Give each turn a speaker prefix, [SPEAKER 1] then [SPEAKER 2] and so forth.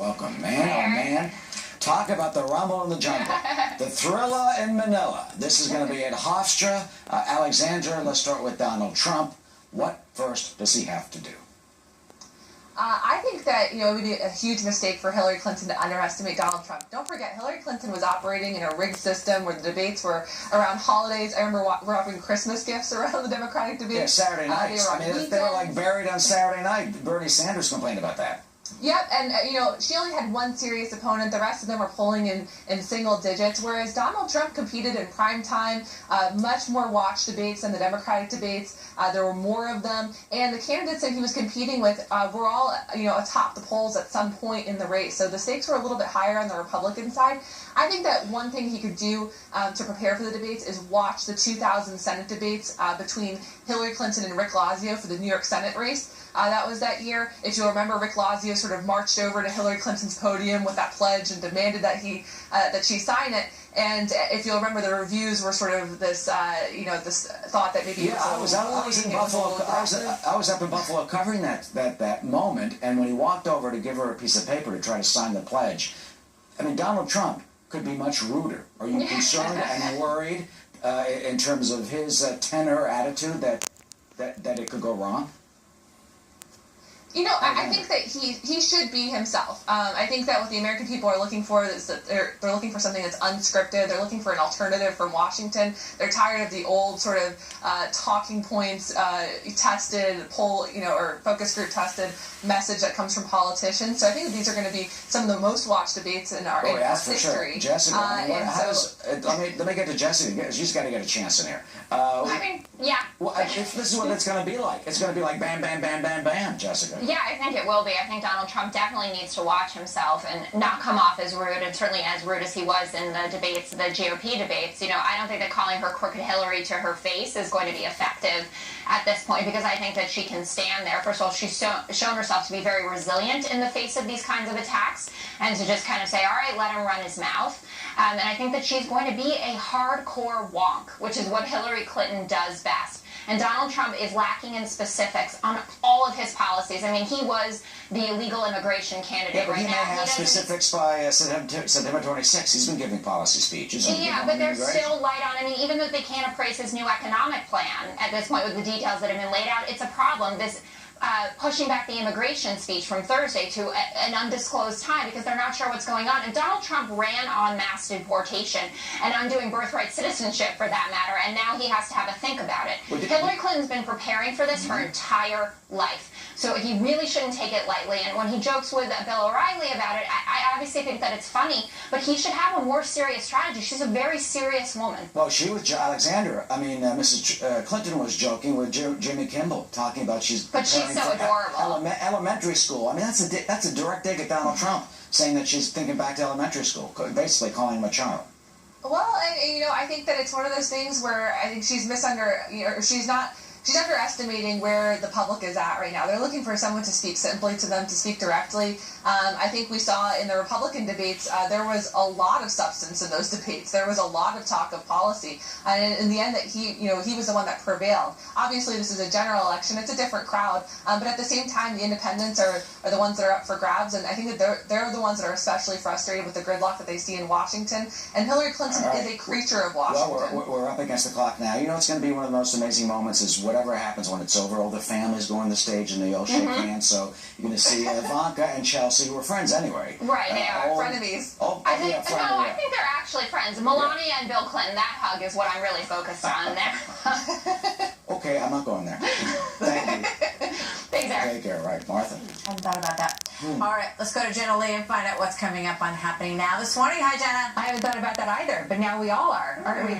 [SPEAKER 1] Welcome, man, oh man. Talk about the rumble in the jungle. The thriller in Manila. This is going to be at Hofstra. Alexandra, let's start with Donald Trump. What first does he have to do?
[SPEAKER 2] I think that, it would be a huge mistake for Hillary Clinton to underestimate Donald Trump. Don't forget, Hillary Clinton was operating in a rigged system where the debates were around holidays. I remember wrapping Christmas gifts around the Democratic debates.
[SPEAKER 1] Yeah, Saturday nights. They were like buried on Saturday night. Bernie Sanders complained about that.
[SPEAKER 2] Yep, and she only had one serious opponent. The rest of them were polling in single digits, whereas Donald Trump competed in prime time, much more watched debates than the Democratic debates. There were more of them, and the candidates that he was competing with were all atop the polls at some point in the race. So the stakes were a little bit higher on the Republican side. I think that one thing he could do to prepare for the debates is watch the 2000 Senate debates between Hillary Clinton and Rick Lazio for the New York Senate race. That was that year. If you'll remember, Rick Lazio sort of marched over to Hillary Clinton's podium with that pledge and demanded that that she sign it. And if you'll remember, the reviews were sort of this, this thought that maybe
[SPEAKER 1] I was in Buffalo. I was up in Buffalo covering that moment, and when he walked over to give her a piece of paper to try to sign the pledge, I mean, Donald Trump could be much ruder. Are you concerned and worried in terms of his tenor, attitude that it could go wrong?
[SPEAKER 2] I think that he should be himself. I think that what the American people are looking for is that they're looking for something that's unscripted. They're looking for an alternative from Washington. They're tired of the old sort of talking points, tested poll, or focus group tested message that comes from politicians. So I think that these are going to be some of the most watched debates in our history.
[SPEAKER 1] Sure. Jessica, let me get to Jessica. She's got to get a chance in here. Well, this is what it's going to be like. It's going to be like bam, bam, bam, bam, bam, Jessica.
[SPEAKER 3] Yeah, I think it will be. I think Donald Trump definitely needs to watch himself and not come off as rude, and certainly as rude as he was in the debates, the GOP debates. I don't think that calling her Crooked Hillary to her face is going to be effective at this point, because I think that she can stand there. First of all, she's shown herself to be very resilient in the face of these kinds of attacks, and to just kind of say, all right, let him run his mouth. And I think that she's going to be a hardcore wonk, which is what Hillary Clinton does best. And Donald Trump is lacking in specifics on all of his policies. I mean, he was the illegal immigration candidate right now.
[SPEAKER 1] He may have specifics by September 26th. He's been giving policy speeches.
[SPEAKER 3] Yeah, but they're still light on. I mean, even though they can't appraise his new economic plan at this point with the details that have been laid out, it's a problem. This pushing back the immigration speech from Thursday to an undisclosed time because they're not sure what's going on. And Donald Trump ran on mass deportation and undoing birthright citizenship, for that matter, and now he has to have a think about it. Hillary Clinton's been preparing for this her entire life, so he really shouldn't take it lightly. And when he jokes with Bill O'Reilly about it, I obviously think that it's funny, but he should have a more serious strategy. She's a very serious woman.
[SPEAKER 1] Well, she was Alexandra. I mean, Mrs. Clinton was joking with Jimmy Kimmel, talking about she's
[SPEAKER 3] so adorable.
[SPEAKER 1] Elementary school. I mean, that's a direct dig at Donald Trump, saying that she's thinking back to elementary school, basically calling him a child.
[SPEAKER 2] Well, I think that it's one of those things where I think she's she's underestimating where the public is at right now. They're looking for someone to speak simply to them, to speak directly. I think we saw in the Republican debates, there was a lot of substance in those debates. There was a lot of talk of policy. And in the end, that he was the one that prevailed. Obviously, this is a general election. It's a different crowd. But at the same time, the independents are the ones that are up for grabs. And I think that they're the ones that are especially frustrated with the gridlock that they see in Washington. And Hillary Clinton is a creature of Washington.
[SPEAKER 1] Well, we're up against the clock now. It's going to be one of the most amazing moments is whatever happens when it's over. All the families go on the stage and they all shake hands. So you're going to see Ivanka and Chelsea, who were friends anyway.
[SPEAKER 2] Right, they are frenemies.
[SPEAKER 3] I think they're actually friends. Melania and Bill Clinton, that hug is what I'm really focused on there.
[SPEAKER 1] Okay, I'm not going there. Thank you.
[SPEAKER 3] Thanks, Eric.
[SPEAKER 1] Take care, right, Martha.
[SPEAKER 4] I hadn't thought about that. All right, let's go to Jenna Lee and find out what's coming up on Happening Now this morning. Hi, Jenna.
[SPEAKER 5] I haven't thought about that either, but now we all are. Aren't we?